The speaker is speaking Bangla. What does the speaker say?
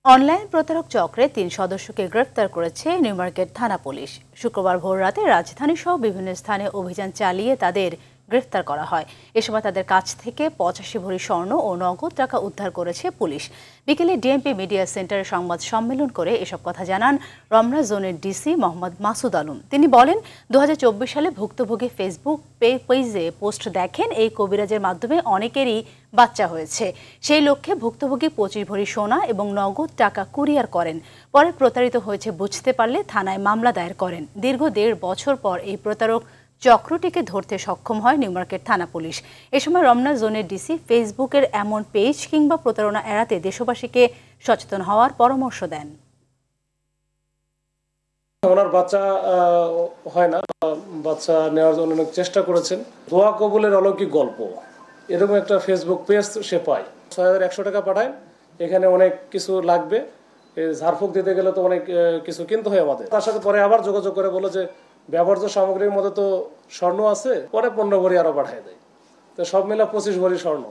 অনলাইন প্রতারক চক্রে ৩ সদস্যকে গ্রেফতার করেছে নিউ মার্কেট থানা পুলিশ। শুক্রবার ভোররাতে রাজধানী সহ বিভিন্ন স্থানে অভিযান চালিয়ে তাদের গ্রেফতার করা হয়। এ সময় তাদের কাছ থেকে ৮৫ ভরি স্বর্ণ ও নগদ টাকা উদ্ধার করেছে পুলিশ। বিকেলে ডিএমপি মিডিয়া সেন্টারে সংবাদ সম্মেলন করে এসব কথা জানান রমনা জোনের ডিসি মোহাম্মদ মাসুদ আলম। তিনি বলেন, ২০২৪ সালে ভুক্তভোগী ফেসবুক পেজে পোস্ট দেখেন এই কবিরাজের মাধ্যমে অনেকেরই বাচ্চা হয়েছে। সেই লক্ষ্যে ভুক্তভোগী ২৫ ভরি সোনা এবং নগদ টাকা কুরিয়ার করেন। পরে প্রতারিত হয়েছে বুঝতে পারলে থানায় মামলা দায়ের করেন। দীর্ঘ ১.৫ বছর পর এই প্রতারক চক্রটিকে ধরতে সক্ষম হয় নিউ মার্কেট থানা পুলিশ। এ সময় রমনা জোনের ডিসি ফেসবুকের এমন পেজ কিংবা প্রতারণা এড়াতে দেশবাসীকে সচেতন হওয়ার পরামর্শ দেন। ওনার বাচ্চা হয় না, বাচ্চা নেওয়ার জন্য অনেক চেষ্টা করেছেন। দোয়া কবুলের অলৌকিক গল্প, এরকম একটা ফেসবুক পেজ সে পায়। ৬,১০০ টাকা পাঠায়, এখানে অনেক কিছু লাগবে, ঝাড়ফুঁক দিতে গেলে তো অনেক কিছু কিনতে হয় আমাদের। তার সাথে পরে আবার যোগাযোগ করে বলো যে ব্যবহার্য সামগ্রীর মধ্যে তো স্বর্ণ আছে, পরে ১৫ ভরি আরো পাঠিয়ে দেয়। তো সব মিলা ২৫ ভরি স্বর্ণ।